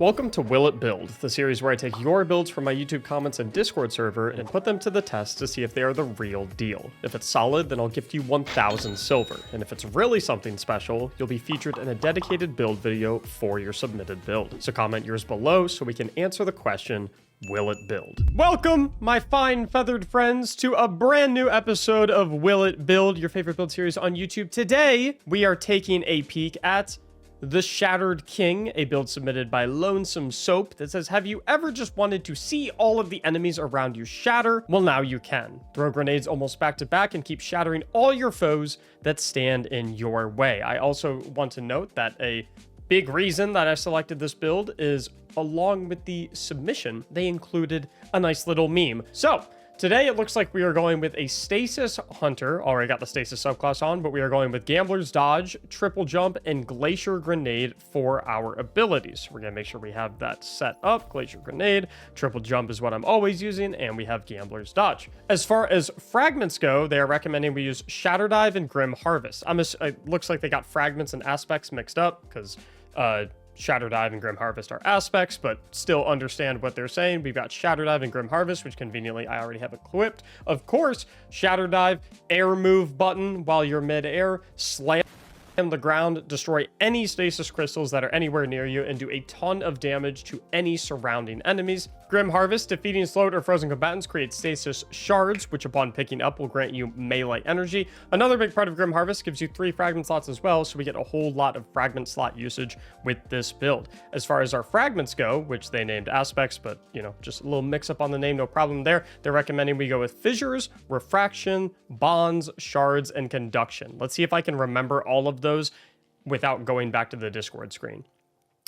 Welcome to Will It Build, the series where I take your builds from my YouTube comments and Discord server and put them to the test to see if they are the real deal. If it's solid, then I'll gift you 1,000 silver, and if it's really something special, you'll be featured in a dedicated build video for your submitted build. So comment yours below so we can answer the question, will it build? Welcome, my fine feathered friends, to a brand new episode of Will It Build, your favorite build series on YouTube. Today, we are taking a peek at The Shattered King, a build submitted by Lonesome Soap that says, have you ever just wanted to see all of the enemies around you shatter? Well, now you can. Throw grenades almost back to back and keep shattering all your foes that stand in your way. I also want to note that a big reason that I selected this build is along with the submission, they included a nice little meme. So today, it looks like we are going with a Stasis Hunter. Already got the Stasis subclass on, but we are going with Gambler's Dodge, Triple Jump, and Glacier Grenade for our abilities. We're going to make sure we have that set up. Glacier Grenade, Triple Jump is what I'm always using, and we have Gambler's Dodge. As far as fragments go, they are recommending we use Shatter Dive and Grim Harvest. It looks like they got fragments and aspects mixed up because Shatter Dive and Grim Harvest are aspects, but still understand what they're saying. We've got Shatter Dive and Grim Harvest, which conveniently I already have equipped. Of course, Shatter Dive, air move button while you're mid-air, slam the ground, destroy any stasis crystals that are anywhere near you, and do a ton of damage to any surrounding enemies. Grim Harvest, defeating slowed or frozen combatants creates stasis shards, which upon picking up will grant you melee energy. Another big part of Grim Harvest gives you 3 fragment slots as well, so we get a whole lot of fragment slot usage with this build. As far as our fragments go, which they named aspects, but you know, just a little mix up on the name, no problem there. They're recommending we go with fissures, refraction, bonds, shards, and conduction. Let's see if I can remember all of those without going back to the Discord screen.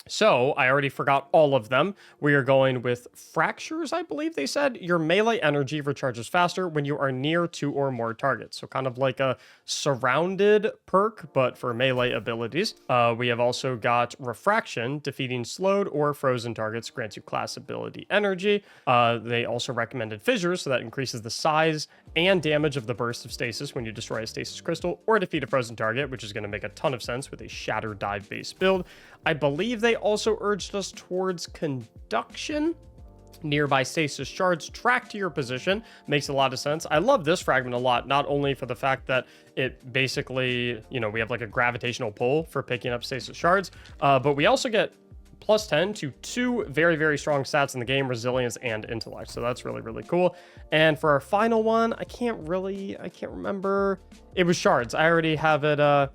So, I already forgot all of them. We are going with fractures, I believe they said. Your melee energy recharges faster when you are near 2 or more targets. So kind of like a surrounded perk, but for melee abilities. We have also got refraction, defeating slowed or frozen targets grants you class ability energy. They also recommended fissures, so that increases the size and damage of the burst of stasis when you destroy a stasis crystal or defeat a frozen target, which is going to make a ton of sense with a Shatter Dive based build. I believe they also urged us towards conduction. Nearby stasis shards track to your position. Makes a lot of sense. I love this fragment a lot, not only for the fact that it basically, you know, we have like a gravitational pull for picking up stasis shards, but we also get plus 10 to 2 very, very strong stats in the game, resilience and intellect. So that's really, really cool. And for our final one, I can't remember. It was shards. I already have it, I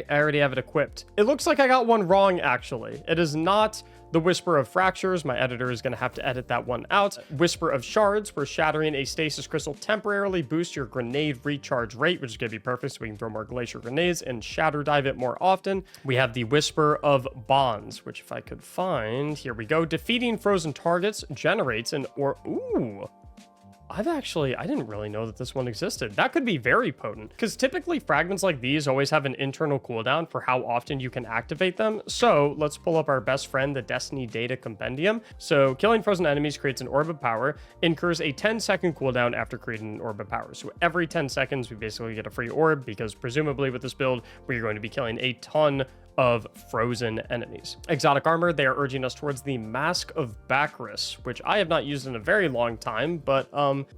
already have it equipped. It looks like I got one wrong, actually. It is not the Whisper of Fractures. My editor is going to have to edit that one out. Whisper of Shards, where shattering a stasis crystal temporarily boosts your grenade recharge rate, which is going to be perfect so we can throw more glacier grenades and shatter dive it more often. We have the Whisper of Bonds, which if I could find, here we go. Defeating frozen targets generates an ooh. I didn't really know that this one existed. That could be very potent, because typically fragments like these always have an internal cooldown for how often you can activate them. So let's pull up our best friend, the Destiny Data Compendium. So killing frozen enemies creates an orb of power, incurs a 10-second cooldown after creating an orb of power. So every 10 seconds, we basically get a free orb, because presumably with this build, we're going to be killing a ton of frozen enemies. Exotic armor, they are urging us towards the Mask of Bacchus, which I have not used in a very long time, but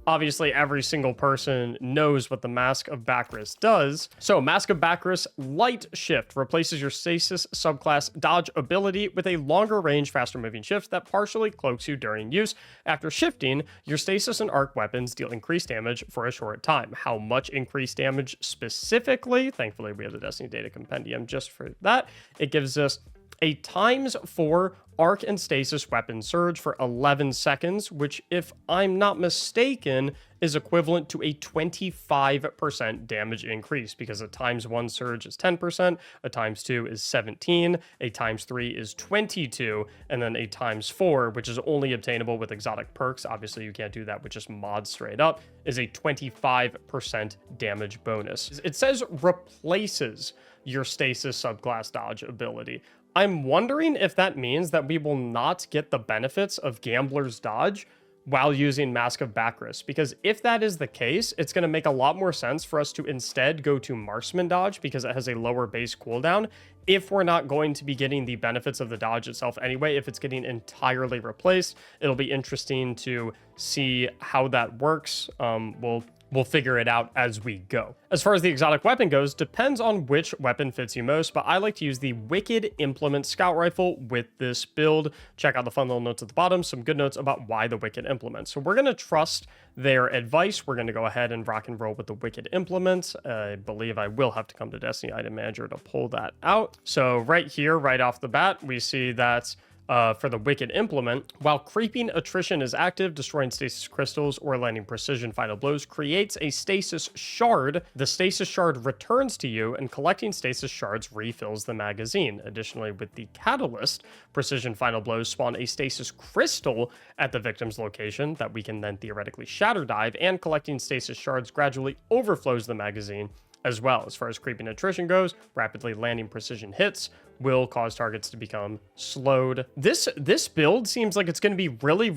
obviously every single person knows what the Mask of Bacchus does. So Mask of Bacchus Light Shift replaces your stasis subclass dodge ability with a longer range, faster moving shift that partially cloaks you during use. After shifting, your stasis and arc weapons deal increased damage for a short time. How much increased damage specifically? Thankfully, we have the Destiny Data Compendium just for that. It gives us a ×4 arc and stasis weapon surge for 11 seconds, which, if I'm not mistaken, is equivalent to a 25% damage increase, because a ×1 surge is 10%, a ×2 is 17, a ×3 is 22, and then a ×4, which is only obtainable with exotic perks, obviously you can't do that with just mods straight up, is a 25% damage bonus. It says replaces your stasis subclass dodge ability. I'm wondering if that means that we will not get the benefits of Gambler's Dodge, while using Mask of Bacchus, because if that is the case, it's going to make a lot more sense for us to instead go to Marksman Dodge because it has a lower base cooldown if we're not going to be getting the benefits of the dodge itself anyway. If it's getting entirely replaced, it'll be interesting to see how that works. We'll figure it out as we go. As far as the exotic weapon goes, depends on which weapon fits you most, but I like to use the Wicked Implement Scout Rifle with this build. Check out the fun little notes at the bottom, some good notes about why the Wicked Implement. So we're gonna trust their advice. We're gonna go ahead and rock and roll with the Wicked Implement. I believe I will have to come to Destiny Item Manager to pull that out. So right here, right off the bat, we see that for the Wicked Implement, while Creeping Attrition is active, destroying stasis crystals or landing precision final blows creates a stasis shard. The stasis shard returns to you, and collecting stasis shards refills the magazine. Additionally, with the Catalyst, precision final blows spawn a stasis crystal at the victim's location that we can then theoretically shatter dive, and collecting stasis shards gradually overflows the magazine as well. As far as Creeping Attrition goes, rapidly landing precision hits will cause targets to become slowed. This build seems like it's going to be really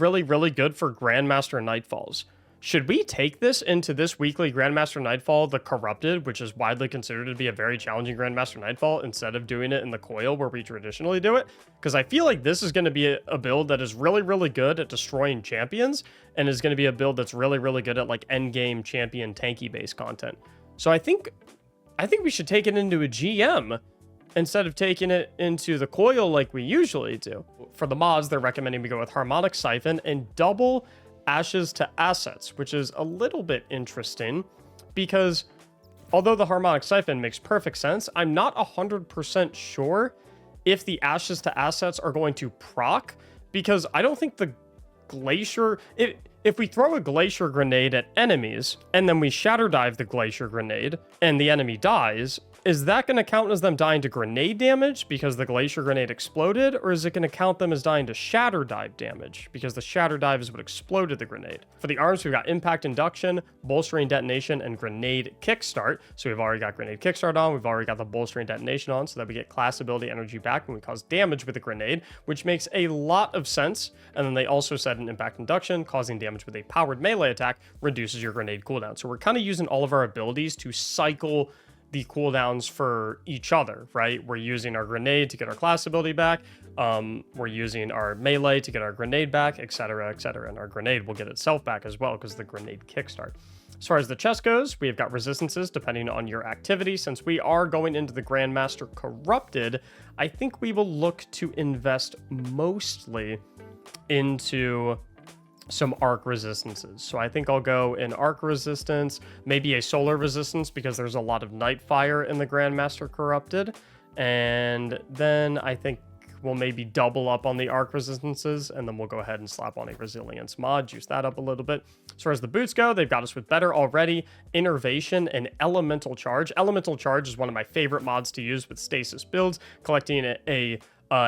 good for Grandmaster Nightfalls. Should we take this into this weekly Grandmaster Nightfall, the Corrupted, which is widely considered to be a very challenging Grandmaster Nightfall, instead of doing it in the Coil where we traditionally do it? Because I feel like this is going to be a build that is really good at destroying champions, and is going to be a build that's really good at like endgame champion tanky based content. So I think we should take it into a GM instead of taking it into the Coil like we usually do. For the mods, they're recommending we go with Harmonic Siphon and double Ashes to Assets, which is a little bit interesting because although the Harmonic Siphon makes perfect sense, I'm not 100% sure if the Ashes to Assets are going to proc, because I don't think the Glacier... If we throw a Glacier Grenade at enemies, and then we Shatter Dive the Glacier Grenade, and the enemy dies, is that going to count as them dying to grenade damage because the Glacier Grenade exploded, or is it going to count them as dying to Shatter Dive damage because the Shatter Dive is what exploded the grenade? For the arms, we've got Impact Induction, Bolstering Detonation, and Grenade Kickstart. So we've already got Grenade Kickstart on, we've already got the Bolstering Detonation on, so that we get class ability energy back when we cause damage with a grenade, which makes a lot of sense. And then they also said an Impact Induction, causing damage with a powered melee attack, reduces your grenade cooldown. So we're kind of using all of our abilities to cycle the cooldowns for each other, right? We're using our grenade to get our class ability back. We're using our melee to get our grenade back, etc., etc. And our grenade will get itself back as well because the grenade kickstart. As far as the chest goes, we have got resistances depending on your activity. Since we are going into the Grandmaster Corrupted, I think we will look to invest mostly into some arc resistances. So I think I'll go in arc resistance, maybe a solar resistance because there's a lot of night fire in the Grandmaster Corrupted. And then I think we'll maybe double up on the arc resistances, and then we'll go ahead and slap on a resilience mod, juice that up a little bit. As far as the boots go, they've got us with better already, innervation, and elemental charge. Elemental charge is one of my favorite mods to use with stasis builds. Collecting a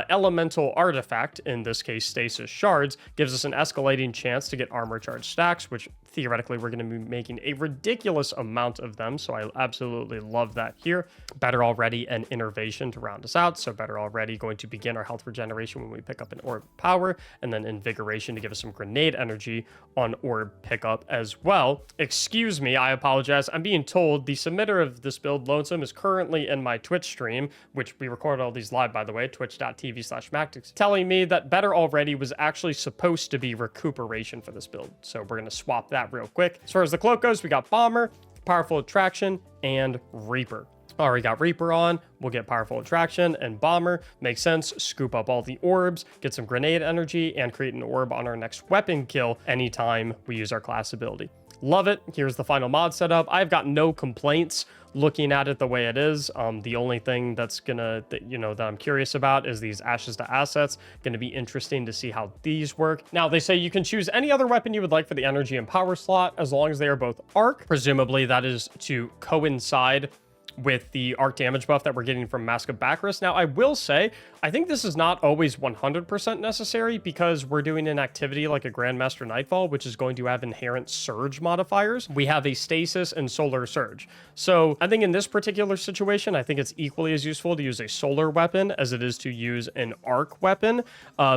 elemental artifact, in this case stasis shards, gives us an escalating chance to get armor charge stacks, which theoretically we're going to be making a ridiculous amount of them, so I absolutely love that here. Better already and innervation to round us out, so better already going to begin our health regeneration when we pick up an orb power, and then invigoration to give us some grenade energy on orb pickup as well. Excuse me, I apologize, I'm being told the submitter of this build, Lonesome, is currently in my Twitch stream, which we record all these live, by the way, twitch.tv/Mactics, telling me that better already was actually supposed to be recuperation for this build, so we're going to swap that real quick. As far as the cloak goes, we got Bomber, Powerful Attraction, and Reaper. Already got Reaper on, we'll get Powerful Attraction and Bomber. Makes sense, scoop up all the orbs, get some grenade energy, and create an orb on our next weapon kill anytime we use our class ability. Love it. Here's the final mod setup. I've got no complaints looking at it the way it is. The only thing that I'm curious about is these Ashes to Assets. Going to be interesting to see how these work. Now, they say you can choose any other weapon you would like for the energy and power slot as long as they are both arc. Presumably that is to coincide with the arc damage buff that we're getting from Mask of Bacchus. Now, I will say, I think this is not always 100% necessary because we're doing an activity like a Grandmaster Nightfall, which is going to have inherent surge modifiers. We have a stasis and solar surge. So I think in this particular situation, I think it's equally as useful to use a solar weapon as it is to use an arc weapon,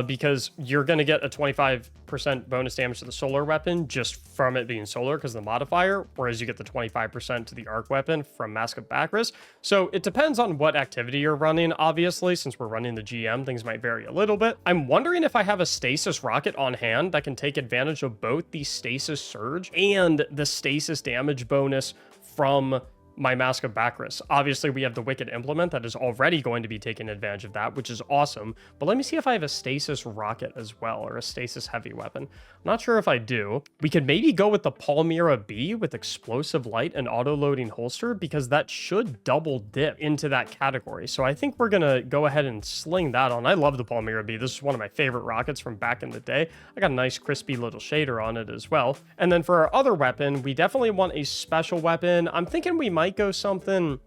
because you're going to get a 25% bonus damage to the solar weapon just from it being solar because of the modifier, whereas you get the 25% to the arc weapon from Mask of Bacchus. So it depends on what activity you're running. Obviously, since we're running the GM, things might vary a little bit. I'm wondering if I have a stasis rocket on hand that can take advantage of both the stasis surge and the stasis damage bonus from my Mask of Bacchus. Obviously, we have the Wicked Implement that is already going to be taking advantage of that, which is awesome. But let me see if I have a stasis rocket as well, or a stasis heavy weapon. I'm not sure if I do. We could maybe go with the Palmyra B with explosive light and auto-loading holster, because that should double dip into that category. So I think we're gonna go ahead and sling that on. I love the Palmyra B. This is one of my favorite rockets from back in the day. I got a nice crispy little shader on it as well. And then for our other weapon, we definitely want a special weapon. I'm thinking we might go something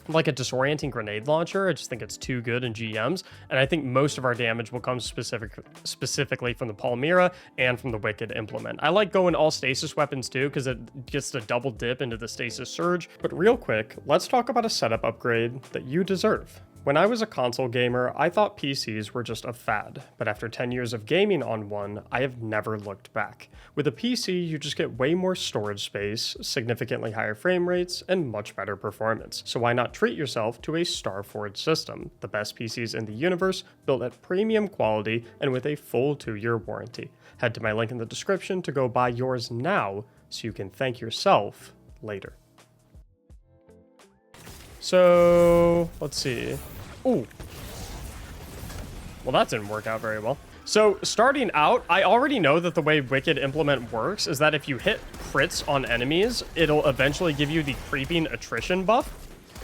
like a disorienting grenade launcher. I just think it's too good in GMs, and I think most of our damage will come specifically from the Palmyra and from the Wicked Implement. I like going all stasis weapons too, because it gets to double dip into the stasis surge. But real quick, let's talk about a setup upgrade that you deserve. When I was a console gamer, I thought PCs were just a fad, but after 10 years of gaming on one, I have never looked back. With a PC, you just get way more storage space, significantly higher frame rates, and much better performance. So why not treat yourself to a Starforge system, the best PCs in the universe, built at premium quality and with a full 2-year warranty. Head to my link in the description to go buy yours now so you can thank yourself later. So, let's see. Ooh. Well, that didn't work out very well. So, starting out, I already know that the way Wicked Implement works is that if you hit crits on enemies, it'll eventually give you the creeping attrition buff,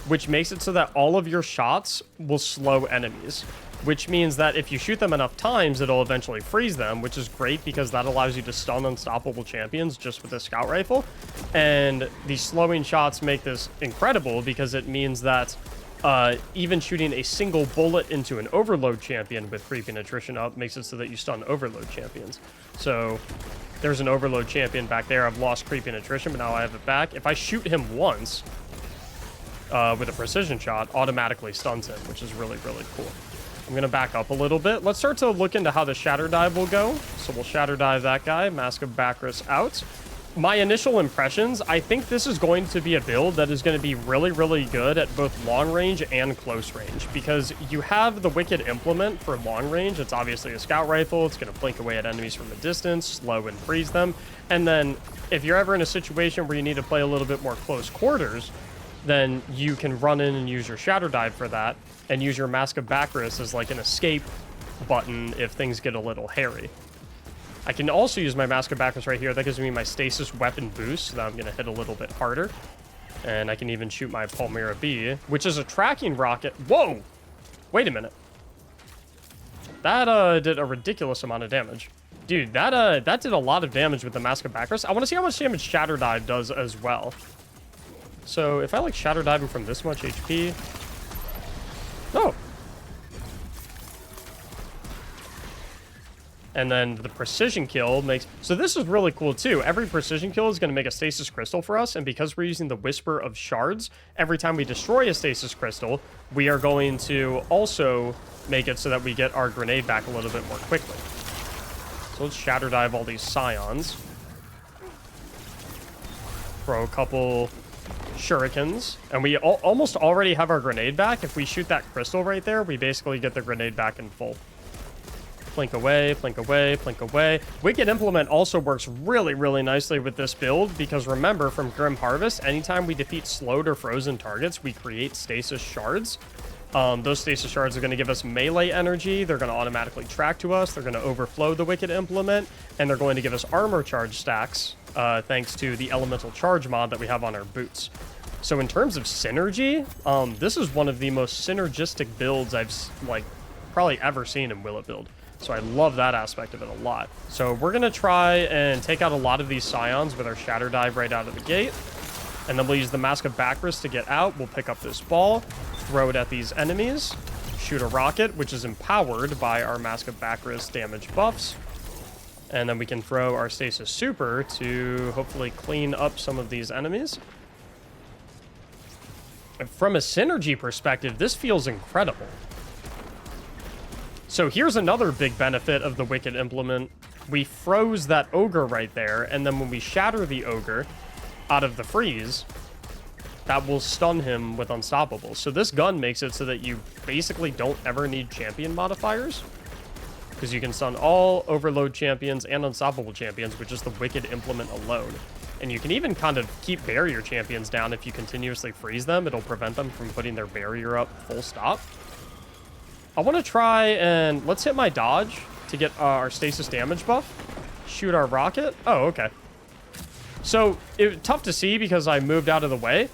which makes it so that all of your shots will slow enemies, which means that if you shoot them enough times, it'll eventually freeze them, which is great because that allows you to stun unstoppable champions just with a scout rifle. And the slowing shots make this incredible because it means that even shooting a single bullet into an overload champion with creeping attrition up makes it so that you stun overload champions. So there's an overload champion back there. I've lost creeping attrition, but now I have it back. If I shoot him once with a precision shot, automatically stuns him, which is really, really cool. I'm going to back up a little bit. Let's start to look into how the Shatter Dive will go. So we'll Shatter Dive that guy, Mask of Bacchus out. My initial impressions, I think this is going to be a build that is going to be really, really good at both long range and close range, because you have the Wicked Implement for long range. It's obviously a scout rifle. It's going to blink away at enemies from a distance, slow and freeze them. And then if you're ever in a situation where you need to play a little bit more close quarters, then you can run in and use your Shatter Dive for that, and use your Mask of Bacchus as like an escape button if things get a little hairy. I can also use my Mask of Bacchus right here. That gives me my stasis weapon boost, so that I'm going to hit a little bit harder. And I can even shoot my Palmyra B, which is a tracking rocket. Whoa! Wait a minute. That did a ridiculous amount of damage. Dude, that did a lot of damage with the Mask of Bacchus. I want to see how much damage Shatter Dive does as well. So if I like Shatter Diving from this much HP... Oh. And then the precision kill makes... So this is really cool too. Every precision kill is going to make a stasis crystal for us. And because we're using the Whisper of Shards, every time we destroy a stasis crystal, we are going to also make it so that we get our grenade back a little bit more quickly. So let's Shatter Dive all these Scions. Throw a couple shurikens, and we almost already have our grenade back. If we shoot that crystal right there, we basically get the grenade back in full. Plink away, plink away, plink away. Wicked Implement also works really, really nicely with this build, because remember from Grim Harvest, anytime we defeat slowed or frozen targets, we create stasis shards. Those stasis shards are going to give us melee energy. They're going to automatically track to us. They're going to overflow the Wicked Implement, and they're going to give us armor charge stacks, thanks to the elemental charge mod that we have on our boots. So in terms of synergy, this is one of the most synergistic builds I've probably ever seen in Willet build. So I love that aspect of it a lot. So we're going to try and take out a lot of these Scions with our Shatter Dive right out of the gate. And then we'll use the Mask of Bacchus to get out. We'll pick up this ball, throw it at these enemies, shoot a rocket, which is empowered by our Mask of Bacchus damage buffs. And then we can throw our Stasis Super to hopefully clean up some of these enemies. From a synergy perspective, this feels incredible. So here's another big benefit of the Wicked Implement. We froze that ogre right there, and then when we shatter the ogre out of the freeze, that will stun him with Unstoppable. So this gun makes it so that you basically don't ever need champion modifiers, because you can stun all Overload champions and Unstoppable champions with just the Wicked Implement alone. And you can even kind of keep barrier champions down if you continuously freeze them. It'll prevent them from putting their barrier up full stop. I want to try and... let's hit my dodge to get our stasis damage buff. Shoot our rocket. Oh, okay. So, tough to see because I moved out of the way.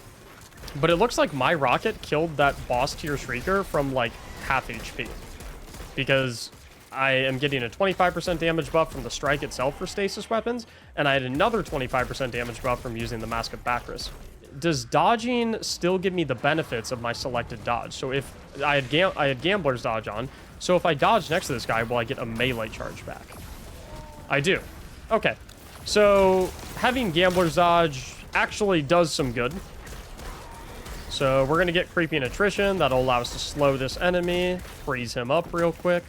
But it looks like my rocket killed that boss tier Shrieker from, like, half HP. Because I am getting a 25% damage buff from the strike itself for stasis weapons. And I had another 25% damage buff from using the Mask of Bacchus. Does dodging still give me the benefits of my selected dodge? So if I had Gambler's dodge on, so if I dodge next to this guy, will I get a melee charge back? I do. Okay. So having Gambler's dodge actually does some good. So we're going to get Creeping Attrition. That'll allow us to slow this enemy, freeze him up real quick.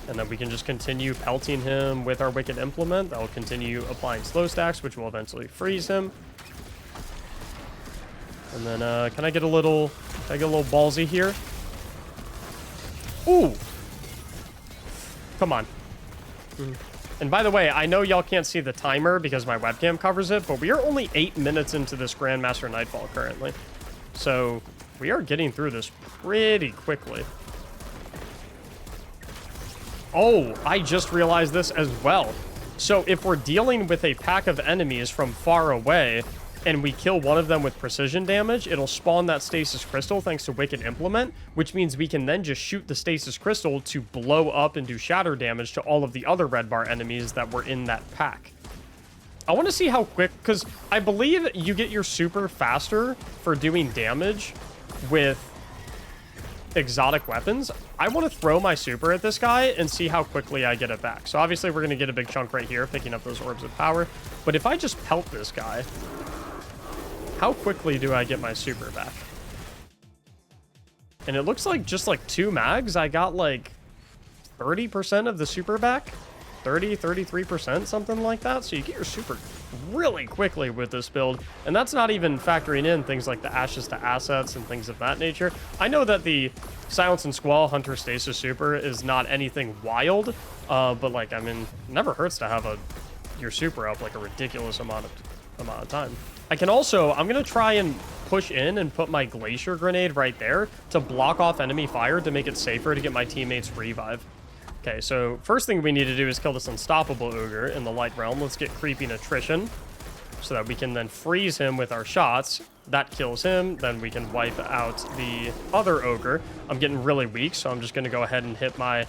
And then we can just continue pelting him with our Wicked Implement. That will continue applying slow stacks, which will eventually freeze him. And then, can I get a little ballsy here? Ooh! Come on. And by the way, I know y'all can't see the timer because my webcam covers it, but we are only 8 minutes into this Grandmaster Nightfall currently. So, we are getting through this pretty quickly. Oh, I just realized this as well. So, if we're dealing with a pack of enemies from far away, and we kill one of them with precision damage, it'll spawn that stasis crystal thanks to Wicked Implement, which means we can then just shoot the stasis crystal to blow up and do shatter damage to all of the other red bar enemies that were in that pack. I want to see how quick, because I believe you get your super faster for doing damage with exotic weapons. I want to throw my super at this guy and see how quickly I get it back. So obviously we're going to get a big chunk right here, picking up those orbs of power. But if I just pelt this guy, how quickly do I get my super back? And it looks like just like 2 mags, I got like 30% of the super back. 33%, something like that. So you get your super really quickly with this build. And that's not even factoring in things like the Ashes to Assets and things of that nature. I know that the Silence and Squall Hunter Stasis Super is not anything wild. But like, I mean, never hurts to have your super up like a ridiculous amount of time. I can also, I'm going to try and push in and put my Glacier Grenade right there to block off enemy fire to make it safer to get my teammates revive. Okay, so first thing we need to do is kill this Unstoppable Ogre in the Light Realm. Let's get Creeping Attrition so that we can then freeze him with our shots. That kills him. Then we can wipe out the other Ogre. I'm getting really weak, so I'm just going to go ahead and hit my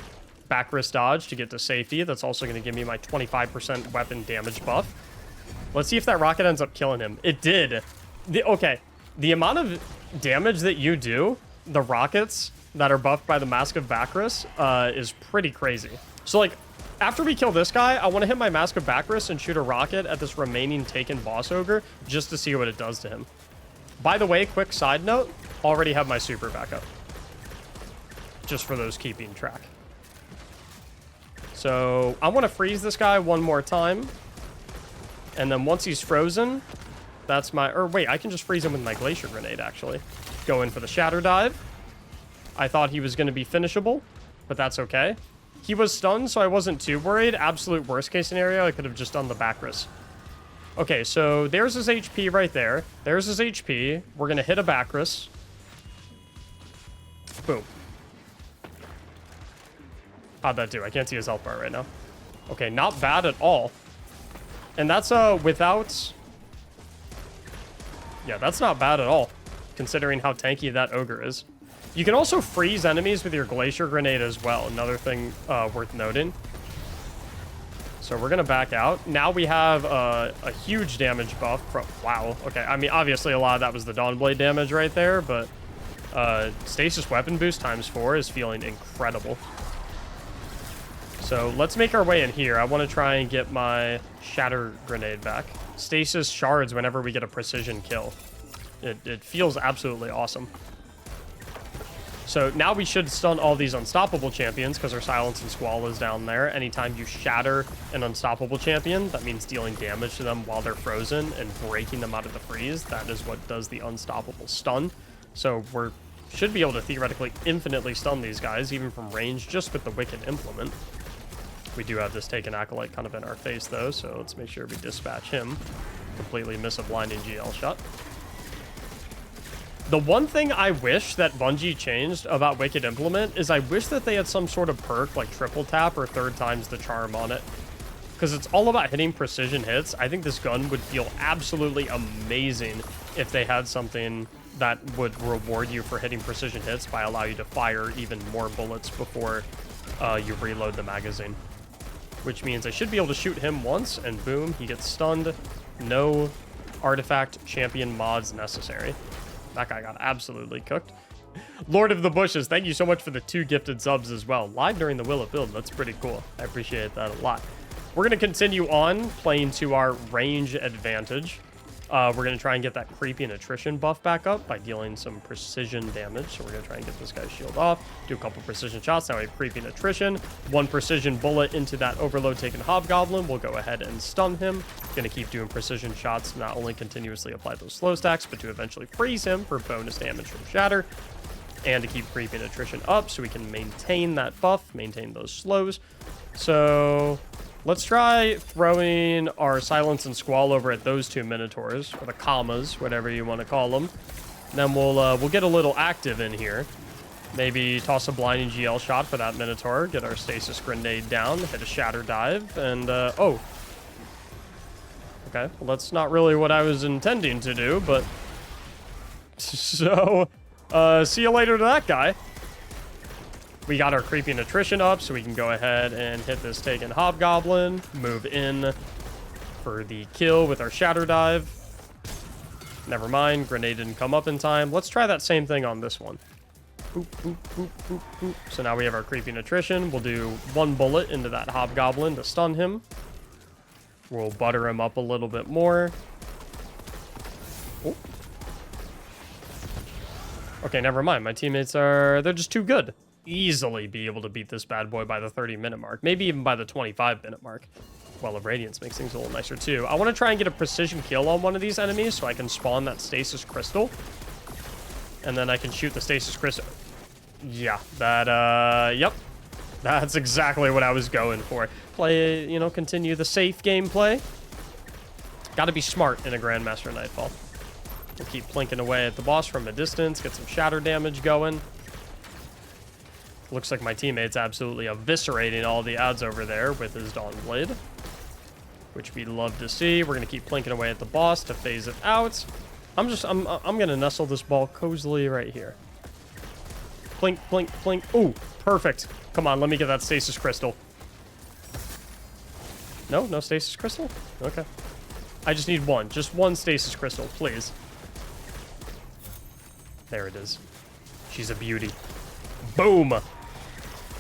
Bacchus dodge to get to safety. That's also going to give me my 25% weapon damage buff. Let's see if that rocket ends up killing him. It did. Okay, the amount of damage that you do, the rockets that are buffed by the Mask of Bacchus, is pretty crazy. So, like, after we kill this guy, I want to hit my Mask of Bacchus and shoot a rocket at this remaining taken boss ogre just to see what it does to him. By the way, quick side note, already have my super back up. Just for those keeping track. So, I want to freeze this guy one more time. And then once he's frozen, that's my... or wait, I can just freeze him with my Glacier Grenade, actually. Go in for the Shatter Dive. I thought he was going to be finishable, but that's okay. He was stunned, so I wasn't too worried. Absolute worst case scenario, I could have just done the Bacchus. Okay, so there's his HP right there. There's his HP. We're going to hit a Bacchus. Boom. How'd that do? I can't see his health bar right now. Okay, not bad at all. And that's without... yeah, that's not bad at all, considering how tanky that ogre is. You can also freeze enemies with your Glacier Grenade as well. Another thing worth noting. So we're gonna back out. Now we have a huge damage buff from, wow, okay. I mean, obviously a lot of that was the Dawnblade damage right there, but Stasis Weapon Boost ×4 is feeling incredible. So let's make our way in here. I want to try and get my Shatter Grenade back. Stasis shards whenever we get a precision kill. It feels absolutely awesome. So now we should stun all these unstoppable champions because our Silence and Squall is down there. Anytime you shatter an unstoppable champion, that means dealing damage to them while they're frozen and breaking them out of the freeze. That is what does the unstoppable stun. So we should be able to theoretically infinitely stun these guys, even from range, just with the Wicked Implement. We do have this Taken Acolyte kind of in our face, though, so let's make sure we dispatch him. Completely miss a blinding GL shot. The one thing I wish that Bungie changed about Wicked Implement is I wish that they had some sort of perk like triple tap or 3rd times the charm on it. Because it's all about hitting precision hits. I think this gun would feel absolutely amazing if they had something that would reward you for hitting precision hits by allowing you to fire even more bullets before you reload the magazine. Which means I should be able to shoot him once and boom, he gets stunned. No artifact champion mods necessary. That guy got absolutely cooked. Lord of the Bushes, thank you so much for the 2 gifted subs as well. Live during the Will of Build, that's pretty cool. I appreciate that a lot. We're going to continue on playing to our range advantage. We're going to try and get that creepy and attrition buff back up by dealing some precision damage. So we're going to try and get this guy's shield off, do a couple precision shots. Now we have creepy and attrition. 1 precision bullet into that overload taken Hobgoblin. We'll go ahead and stun him. Going to keep doing precision shots to not only continuously apply those slow stacks, but to eventually freeze him for bonus damage from Shatter. And to keep creepy and attrition up so we can maintain that buff, maintain those slows. So let's try throwing our Silence and Squall over at those 2 Minotaurs, or the commas, whatever you want to call them. And then we'll get a little active in here. Maybe toss a blinding GL shot for that Minotaur, get our Stasis Grenade down, hit a Shatter Dive, and oh. Okay, well that's not really what I was intending to do, but so see you later to that guy. We got our creepy and attrition up, so we can go ahead and hit this taken Hobgoblin, move in for the kill with our Shatter Dive. Never mind, grenade didn't come up in time. Let's try that same thing on this one. Boop, boop, boop, boop, boop. So now we have our creepy and attrition. We'll do 1 bullet into that Hobgoblin to stun him. We'll butter him up a little bit more. Oh. Okay, never mind. My teammates they're just too good. Easily be able to beat this bad boy by the 30-minute mark. Maybe even by the 25-minute mark. Well, of Radiance makes things a little nicer too. I want to try and get a precision kill on one of these enemies so I can spawn that Stasis Crystal. And then I can shoot the Stasis Crystal. Yeah, yep. That's exactly what I was going for. Play, you know, continue the safe gameplay. Gotta be smart in a Grandmaster Nightfall. We'll keep plinking away at the boss from a distance, get some shatter damage going. Looks like my teammate's absolutely eviscerating all the odds over there with his Dawnblade, which we love to see. We're gonna keep plinking away at the boss to phase it out. I'm gonna nestle this ball cozily right here. Plink, plink, plink. Ooh, perfect. Come on, let me get that Stasis Crystal. No, no Stasis Crystal? Okay. I just need one. Just one Stasis Crystal, please. There it is. She's a beauty. Boom.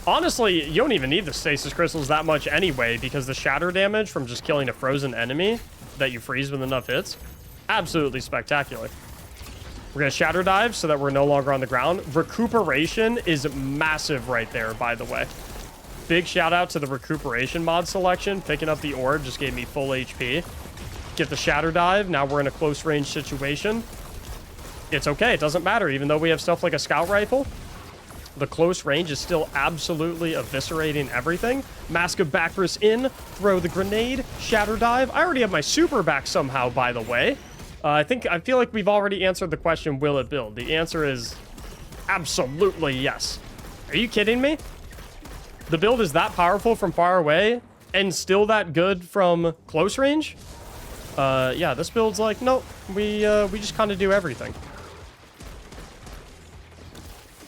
Honestly, you don't even need the Stasis Crystals that much anyway, because the shatter damage from just killing a frozen enemy that you freeze with enough hits, absolutely spectacular. We're going to shatter dive so that we're no longer on the ground. Recuperation is massive right there, by the way. Big shout out to the recuperation mod selection. Picking up the orb just gave me full HP. Get the shatter dive. Now we're in a close range situation. It's okay. It doesn't matter. Even though we have stuff like a scout rifle, the close range is still absolutely eviscerating everything. Mask of Bacchus in. Throw the grenade. Shatter dive. I already have my super back somehow, by the way. I feel like we've already answered the question, will it build? The answer is absolutely yes. Are you kidding me? The build is that powerful from far away and still that good from close range? Yeah, this build's like, nope, we just kind of do everything.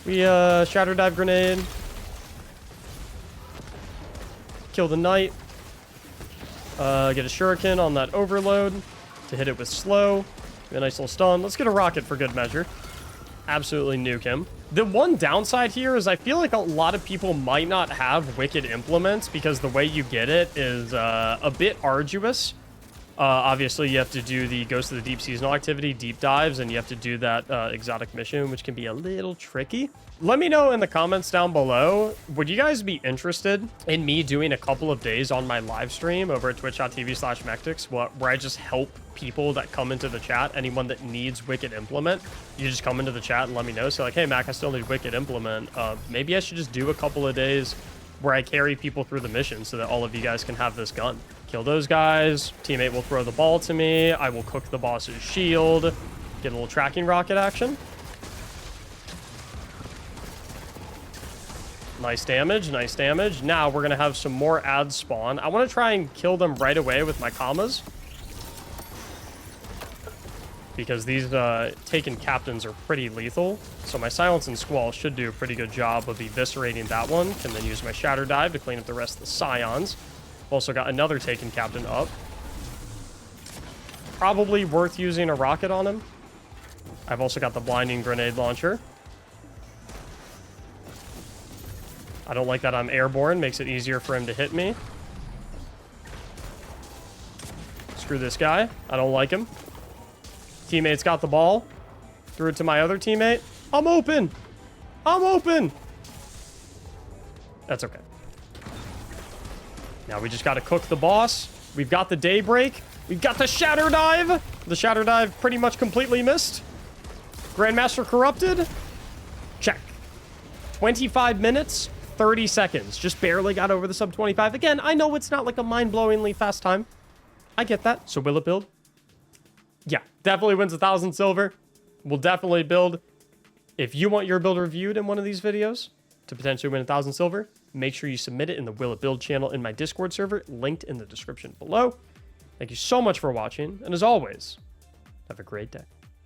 We, shatter dive grenade. Kill the knight. Get a shuriken on that overload to hit it with slow. Get a nice little stun. Let's get a rocket for good measure. Absolutely nuke him. The one downside here is I feel like a lot of people might not have wicked implements because the way you get it is a bit arduous. Obviously, you have to do the Ghost of the Deep seasonal activity, deep dives, and you have to do that exotic mission, which can be a little tricky. Let me know in the comments down below, would you guys be interested in me doing a couple of days on my live stream over at twitch.tv/Mactics, where I just help people that come into the chat, anyone that needs wicked implement, you just come into the chat and let me know. So like, hey, Mac, I still need wicked implement. Maybe I should just do a couple of days where I carry people through the mission so that all of you guys can have this gun. Kill those guys. Teammate will throw the ball to me. I will cook the boss's shield. Get a little tracking rocket action. Nice damage, nice damage. Now we're going to have some more ads spawn. I want to try and kill them right away with my commas, because these taken captains are pretty lethal. So my Silence and Squall should do a pretty good job of eviscerating that one. Can then use my Shatter Dive to clean up the rest of the Scions. Also got another taken captain up. Probably worth using a rocket on him. I've also got the Blinding Grenade Launcher. I don't like that I'm airborne. Makes it easier for him to hit me. Screw this guy. I don't like him. Teammate's got the ball. Threw it to my other teammate. I'm open. I'm open. That's okay. Now we just got to cook the boss. We've got the Daybreak. We've got the Shatter Dive. The Shatter Dive pretty much completely missed. Grandmaster Corrupted. Check. 25 minutes, 30 seconds. Just barely got over the sub 25. Again, I know it's not like a mind-blowingly fast time. I get that. So will it build? Yeah, definitely wins 1,000 silver. We'll definitely build. If you want your build reviewed in one of these videos to potentially win 1,000 silver, make sure you submit it in the Will It Build channel in my Discord server, linked in the description below. Thank you so much for watching, and as always, have a great day.